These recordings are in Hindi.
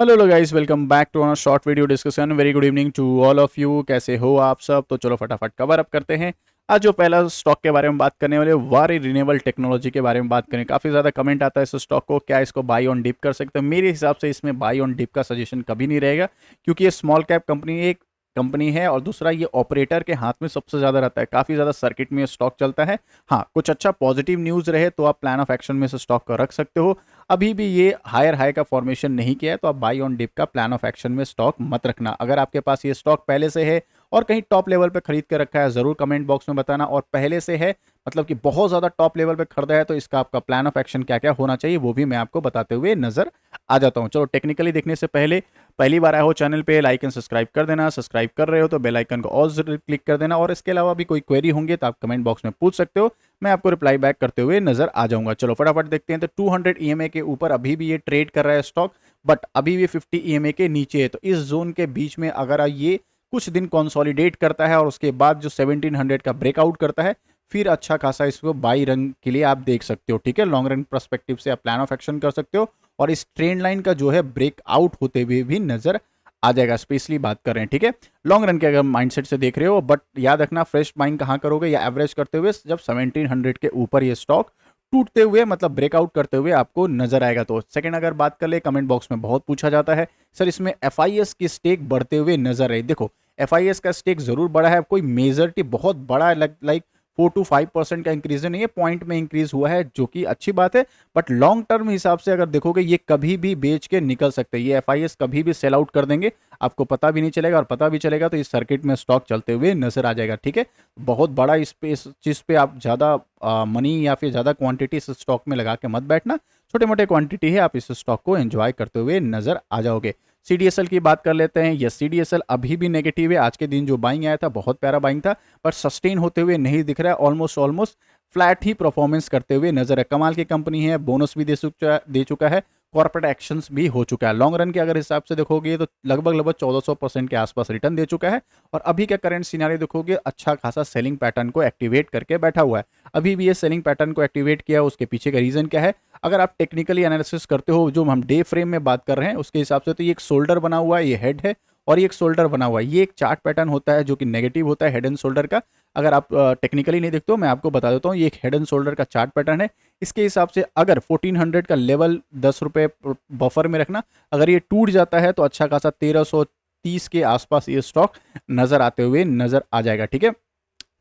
Hello guys, welcome back to our short video discussion. Very good evening to all of you. कैसे हो आप सब? तो चलो फटाफट कवर अप करते हैं। आज जो पहला स्टॉक के बारे में बात करने वाले, वारी रिन्यूएबल टेक्नोलॉजी के बारे में बात करें। काफ़ी ज़्यादा कमेंट आता है इस स्टॉक को, क्या इसको बाई ऑन डिप कर सकते हैं? मेरे हिसाब से इसमें बाई ऑन डिप का सजेशन कभी नहीं रहेगा, क्योंकि ये स्मॉल कैप कंपनी एक कंपनी है, और दूसरा ये ऑपरेटर के हाथ में सबसे ज़्यादा रहता है। काफ़ी ज़्यादा सर्किट में स्टॉक चलता है। हाँ, कुछ अच्छा पॉजिटिव न्यूज़ रहे तो आप प्लान ऑफ एक्शन में से स्टॉक को रख सकते हो। अभी भी ये हायर हाई का फॉर्मेशन नहीं किया है, तो आप बाई ऑन डिप का प्लान ऑफ एक्शन में स्टॉक मत रखना। अगर आपके पास ये स्टॉक पहले से है और कहीं टॉप लेवल पे खरीद के रखा है, जरूर कमेंट बॉक्स में बताना। और पहले से है मतलब कि बहुत ज्यादा टॉप लेवल पे खरीदा है, तो इसका आपका प्लान ऑफ एक्शन क्या क्या होना चाहिए वो भी मैं आपको बताते हुए नजर आ जाता हूं। चलो, टेक्निकली देखने से पहले पहली बार आए हो चैनल पे, लाइक एंड सब्सक्राइब कर देना। सब्सक्राइब कर रहे हो तो बेल आइकन को और जरूर क्लिक कर देना। और इसके अलावा भी कोई क्वेरी होंगे तो आप कमेंट बॉक्स में पूछ सकते हो, मैं आपको रिप्लाई बैक करते हुए नजर आ जाऊंगा। चलो फटाफट देखते हैं। तो 200 ईएमए के ऊपर अभी भी ये ट्रेड कर रहा है स्टॉक, बट अभी भी 50 ईएमए के नीचे है। तो इस जोन के बीच में अगर ये कुछ दिन कंसोलिडेट करता है और उसके बाद जो 1700 का ब्रेकआउट करता है, फिर अच्छा खासा इसको बाई रन के लिए आप देख सकते हो। ठीक है, लॉन्ग रन पर्सपेक्टिव से आप प्लान ऑफ एक्शन कर सकते हो, और इस ट्रेंड लाइन का जो है ब्रेकआउट होते हुए भी नजर आ जाएगा। स्पेशली बात कर रहे हैं, ठीक है, लॉन्ग रन के अगर माइंडसेट से देख रहे हो। बट याद रखना, फ्रेश बाइंग कहाँ करोगे, या एवरेज करते हुए जब 1700 के ऊपर ये स्टॉक टूटते हुए मतलब ब्रेकआउट करते हुए आपको नजर आएगा। तो सेकंड अगर बात कर ले, कमेंट बॉक्स में बहुत पूछा जाता है, सर इसमें एफआईएस की स्टेक बढ़ते हुए नजर आए। देखो, एफआईएस का स्टेक जरूर बढ़ा है, कोई मेजरिटी बहुत बड़ा लाइक 4 to 5% का इंक्रीज नहीं है, पॉइंट में इंक्रीज हुआ है, जो कि अच्छी बात है। बट लॉन्ग टर्म हिसाब से अगर देखोगे, ये कभी भी बेच के निकल सकते हैं, ये एफआईएस कभी भी सेल आउट कर देंगे, आपको पता भी नहीं चलेगा, और पता भी चलेगा तो इस सर्किट में स्टॉक चलते हुए नजर आ जाएगा। ठीक है, बहुत बड़ा इस चीज पे आप ज्यादा मनी या फिर ज्यादा क्वांटिटी इस स्टॉक में लगा के मत बैठना। छोटे मोटे क्वांटिटी है, आप इस स्टॉक को एंजॉय करते हुए नजर आ जाओगे। सीडीएसएल की बात कर लेते हैं। यस, सीडीएसएल अभी भी नेगेटिव है। आज के दिन जो बाइंग आया था बहुत प्यारा बाइंग था, पर सस्टेन होते हुए नहीं दिख रहा है। ऑलमोस्ट ऑलमोस्ट फ्लैट ही परफॉर्मेंस करते हुए नजर है। कमाल की कंपनी है, बोनस भी दे चुका है, कॉर्पोरेट एक्शंस भी हो चुका है। लॉन्ग रन के अगर हिसाब से देखोगे तो लगभग लगभग 1400% के आसपास रिटर्न दे चुका है। और अभी का करंट सिनारियो देखोगे, अच्छा खासा सेलिंग पैटर्न को एक्टिवेट करके बैठा हुआ है। अभी भी ये सेलिंग पैटर्न को एक्टिवेट किया, उसके पीछे का रीजन क्या है? अगर आप टेक्निकली एनालिसिस करते हो, जो हम डे फ्रेम में बात कर रहे हैं उसके हिसाब से, तो ये एक शोल्डर बना हुआ है, ये हेड है, और ये एक शोल्डर बना हुआ है। ये एक चार्ट पैटर्न होता है जो कि नेगेटिव होता है हेड एंड शोल्डर का। अगर आप टेक्निकली नहीं देखते हो, मैं आपको बता देता हूँ, ये एक हेड एंड शोल्डर का चार्ट पैटर्न है। इसके हिसाब से अगर 1400 का लेवल 10 रुपये बफर में रखना, अगर ये टूट जाता है तो अच्छा खासा 1330 के आसपास ये स्टॉक नजर आते हुए नजर आ जाएगा। ठीक है,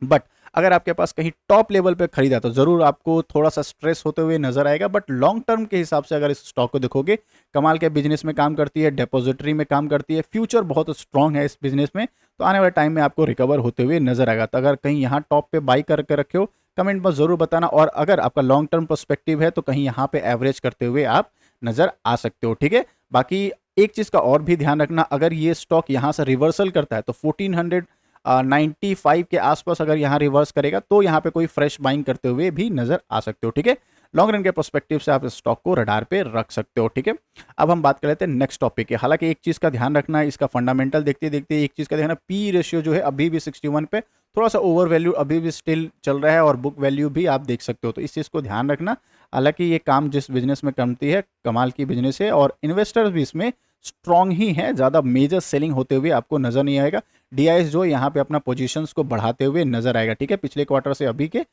बट अगर आपके पास कहीं टॉप लेवल पे खरीदा तो जरूर आपको थोड़ा सा स्ट्रेस होते हुए नजर आएगा। बट लॉन्ग टर्म के हिसाब से अगर इस स्टॉक को देखोगे, कमाल के बिजनेस में काम करती है, डिपॉजिटरी में काम करती है, फ्यूचर बहुत स्ट्रांग है इस बिजनेस में, तो आने वाले टाइम में आपको रिकवर होते हुए नजर आएगा। तो अगर कहीं यहाँ टॉप पे बाई करके रखे हो, कमेंट में जरूर बताना। और अगर आपका लॉन्ग टर्म पर्सपेक्टिव है तो कहीं यहाँ पे एवरेज करते हुए आप नजर आ सकते हो। ठीक है, बाकी एक चीज का और भी ध्यान रखना, अगर ये स्टॉक यहाँ से रिवर्सल करता है तो 1495 के आसपास अगर यहाँ रिवर्स करेगा, तो यहाँ पे कोई फ्रेश बाइंग करते हुए भी नजर आ सकते हो। ठीक है, लॉन्ग रन के पर्सपेक्टिव से आप इस स्टॉक को रडार पे रख सकते हो। ठीक है, अब हम बात कर लेते हैं नेक्स्ट टॉपिक के। हालांकि एक चीज का ध्यान रखना है, इसका फंडामेंटल देखते देखते एक चीज का ध्यान, पी रेशियो जो है अभी भी 61 पे, थोड़ा सा ओवर वैल्यू अभी भी स्टिल चल रहा है, और बुक वैल्यू भी आप देख सकते हो, तो इस चीज को ध्यान रखना। हालांकि ये काम जिस बिजनेस में करती है, कमाल की बिजनेस है, और इन्वेस्टर्स भी इसमें स्ट्रांग ही है, ज्यादा मेजर सेलिंग होते हुए आपको नजर नहीं आएगा। डीआईएस जो यहाँ पे अपना पोजीशंस को बढ़ाते हुए नजर आएगा। ठीक है, पिछले क्वार्टर से अभी के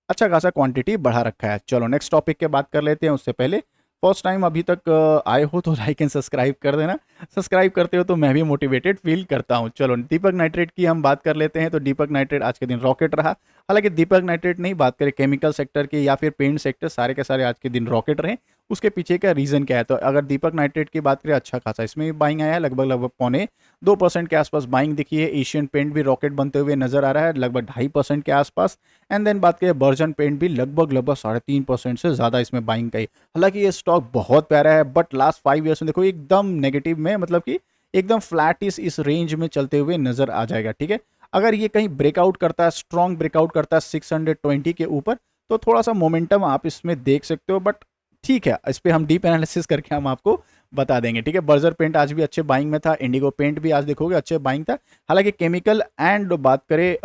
अच्छा खासा क्वांटिटी बढ़ा रखा है। चलो नेक्स्ट टॉपिक के बात कर लेते हैं। उससे पहले, फर्स्ट टाइम अभी तक आए हो तो लाइक एंड सब्सक्राइब कर देना। सब्सक्राइब करते हो तो मैं भी मोटिवेटेड फील करता हूँ। चलो दीपक नाइट्रेट की हम बात कर लेते हैं। तो दीपक नाइट्रेट आज के दिन रॉकेट रहा। हालांकि दीपक नाइट्रेट नहीं, बात करें केमिकल सेक्टर की या फिर पेंट सेक्टर, सारे के सारे आज के दिन रॉकेट रहे। उसके पीछे का रीजन क्या है? तो अगर दीपक नाइट्रेट की बात करें, अच्छा खासा इसमें भी बाइंग आया है, लगभग लगभग 2% के आसपास बाइंग दिखी है। एशियन पेंट भी रॉकेट बनते हुए नजर आ रहा है, लगभग 2.5% के आसपास। एंड देन बात करें बर्जन पेंट भी लगभग लगभग 3.5% से ज्यादा इसमें बाइंग का ही। हालांकि ये स्टॉक बहुत प्यारा है, बट लास्ट 5 ईयर्स में देखो एकदम नेगेटिव में, मतलब कि एकदम फ्लैट इस रेंज में चलते हुए नजर आ जाएगा। ठीक है, अगर ये कहीं ब्रेकआउट करता है, स्ट्रॉन्ग ब्रेकआउट करता है 620 के ऊपर, तो थोड़ा सा मोमेंटम आप इसमें देख सकते हो। बट ठीक है, इस पर हम डीप एनालिसिस करके हम आपको बता देंगे। ठीक है, बर्जर पेंट आज भी अच्छे बाइंग में था, इंडिगो पेंट भी आज देखोगे अच्छे बाइंग था। हालांकि केमिकल एंड बात करें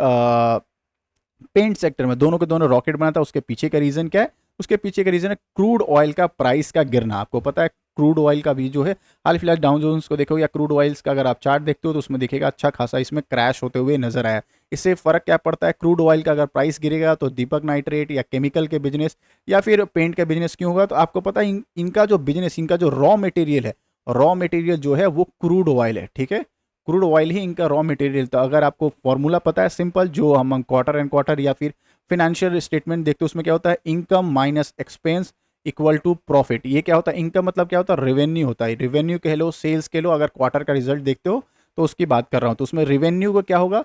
पेंट सेक्टर में, दोनों के दोनों रॉकेट बना था। उसके पीछे का रीजन क्या है? उसके पीछे का रीजन है क्रूड ऑयल का प्राइस का गिरना। आपको पता है क्रूड ऑयल का भी जो है हाल फिलहाल डाउ जोन्स को देखो या क्रूड ऑयल्स का अगर आप चार्ट देखते हो तो उसमें दिखेगा अच्छा खासा इसमें क्रैश होते हुए नजर आया। इससे फर्क क्या पड़ता है, क्रूड ऑयल का अगर प्राइस गिरेगा तो दीपक नाइट्रेट या केमिकल के बिजनेस या फिर पेंट का बिजनेस क्यों होगा, तो आपको पता है इनका जो बिजनेस, इनका जो रॉ मटेरियल है, रॉ मटेरियल जो है वो क्रूड ऑयल है। ठीक है, क्रूड ऑयल ही इनका रॉ मटेरियल। तो अगर आपको फॉर्मूला पता है सिंपल, जो हम क्वार्टर एंड क्वार्टर या फिर फिनेंशियल स्टेटमेंट देखते हो उसमें क्या होता है, income minus expense equal to profit. ये क्या होता है, इनकम मतलब क्या होता है, रेवेन्यू होता है। रेवेन्यू कह लो, सेल्स कह लो, अगर क्वार्टर का रिजल्ट देखते हो तो उसकी बात कर रहा हूँ। तो उसमें रेवेन्यू को क्या होगा,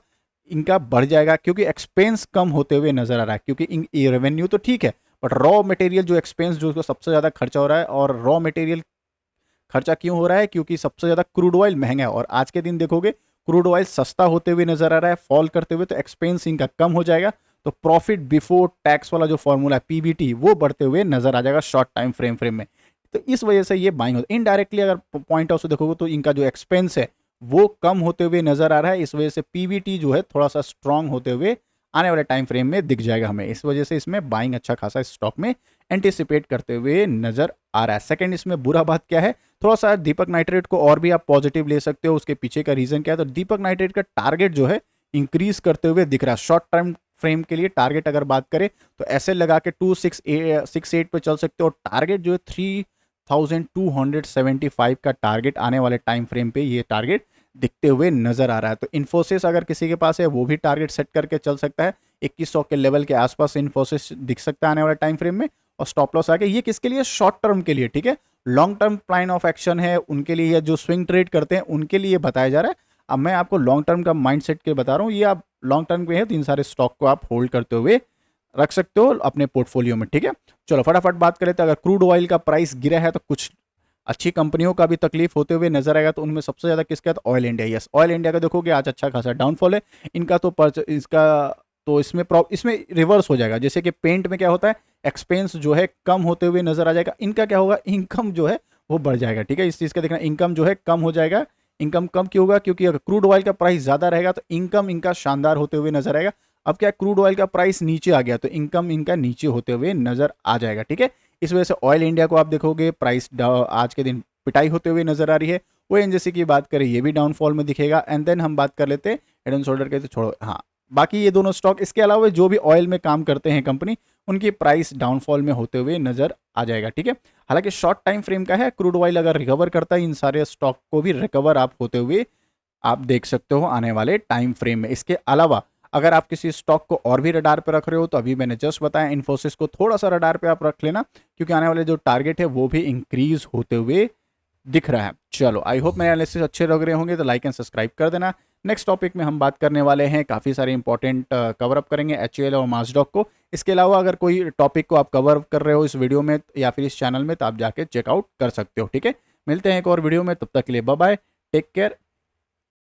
इनका बढ़ जाएगा क्योंकि एक्सपेंस कम होते हुए नजर आ रहा है। क्योंकि रेवेन्यू तो ठीक है बट रॉ मटेरियल जो एक्सपेंस जो सबसे ज़्यादा खर्चा हो रहा है, और रॉ मटेरियल खर्चा क्यों हो रहा है, क्योंकि सबसे ज़्यादा क्रूड ऑयल महंगा है। और आज के दिन देखोगे क्रूड ऑयल सस्ता होते हुए नजर आ रहा है, फॉल करते हुए, तो एक्सपेंस इनका कम हो जाएगा। तो प्रॉफिट बिफोर टैक्स वाला जो फॉर्मूला है पीबीटी, वो बढ़ते हुए नजर आ जाएगा शॉर्ट टाइम फ्रेम में। तो इस वजह से ये बाइंग होता है। इनडायरेक्टली अगर पॉइंट ऑफ से देखोगे तो इनका जो एक्सपेंस है वो कम होते हुए नजर आ रहा है। इस वजह से पीबीटी जो है थोड़ा सा स्ट्रांग होते हुए आने वाले टाइम फ्रेम में दिख जाएगा हमें। इस वजह से इसमें बाइंग अच्छा खासा स्टॉक में एंटिसिपेट करते हुए नजर आ रहा है। सेकंड, इसमें बुरा बात क्या है, थोड़ा सा दीपक नाइट्रेट को और भी आप पॉजिटिव ले सकते हो। उसके पीछे का रीजन क्या है, तो दीपक नाइट्रेट का टारगेट जो है इंक्रीज करते हुए दिख रहा है। शॉर्ट टर्म फ्रेम के लिए टारगेट अगर बात करें तो ऐसे लगा के 268 पे चल सकते हो। टारगेट जो है 3275 का टारगेट आने वाले टाइम फ्रेम पे ये टारगेट दिखते हुए नजर आ रहा है। तो इन्फोसिस अगर किसी के पास है वो भी टारगेट सेट करके चल सकता है। 2100 के लेवल के आसपास इन्फोसिस दिख सकता है आने वाले टाइम फ्रेम में। और स्टॉप लॉस आके, ये किसके लिए, शॉर्ट टर्म के लिए। ठीक है, long term plan of action है उनके लिए, या जो स्विंग ट्रेड करते हैं उनके लिए बताया जा रहा है। अब मैं आपको लॉन्ग टर्म का माइंडसेट के बता रहा हूँ। ये आप लॉन्ग टर्म पे है तो इन सारे स्टॉक को आप होल्ड करते हुए रख सकते हो अपने पोर्टफोलियो में। ठीक है, चलो फटाफट बात करें तो अगर क्रूड ऑयल का प्राइस गिरा है तो कुछ अच्छी कंपनियों का भी तकलीफ होते हुए नजर आएगा। तो उनमें सबसे ज्यादा किसका है, तो oil India. Yes, oil India का देखोगे आज अच्छा खासा डाउनफॉल है इनका। तो इसमें रिवर्स हो जाएगा। जैसे कि पेंट में क्या होता है, एक्सपेंस जो है कम होते हुए नजर आ जाएगा, इनका क्या होगा, इनकम जो है वो बढ़ जाएगा। ठीक है, इस चीज का देखना, इनकम जो है कम हो जाएगा। इनकम कम क्यों होगा, क्योंकि अगर क्रूड ऑयल का प्राइस ज्यादा रहेगा तो इनकम इनका शानदार होते हुए नजर आएगा। अब क्या, क्रूड ऑयल का प्राइस नीचे आ गया तो इनकम इनका नीचे होते हुए नजर आ जाएगा। ठीक है, इस वजह से ऑयल इंडिया को आप देखोगे प्राइस आज के दिन पिटाई होते हुए नजर आ रही है। वो एनजेसी की बात करें ये भी डाउनफॉल में दिखेगा। एंड देन हम बात कर लेते हैं हेड एंड शोल्डर के, तो छोड़ो, हाँ बाकी ये दोनों स्टॉक, इसके अलावा जो भी ऑयल में काम करते हैं कंपनी, उनकी प्राइस डाउनफॉल में होते हुए नजर आ जाएगा। ठीक है, हालांकि शॉर्ट टाइम फ्रेम का है, क्रूड ऑयल अगर रिकवर करता है इन सारे स्टॉक को भी रिकवर आप होते हुए आप देख सकते हो आने वाले टाइम फ्रेम में। इसके अलावा अगर आप किसी स्टॉक को और भी रडार पे रख रहे हो तो अभी मैंने जस्ट बताया इन्फोसिस को थोड़ा सा रडार पे आप रख लेना, क्योंकि आने वाले जो टारगेट है वो भी इंक्रीज होते हुए दिख रहा है। चलो, आई होप मेरे एनालिसिस अच्छे लग रहे होंगे, तो लाइक एंड सब्सक्राइब कर देना। नेक्स्ट टॉपिक में हम बात करने वाले हैं, काफ़ी सारे इंपॉर्टेंट कवर अप करेंगे एचयूएल और मासडॉक को। इसके अलावा अगर कोई टॉपिक को आप कवर कर रहे हो इस वीडियो में या फिर इस चैनल में, तो आप जाके चेकआउट कर सकते हो। ठीक है, मिलते हैं एक और वीडियो में, तब तक के लिए बाय बाय, टेक केयर,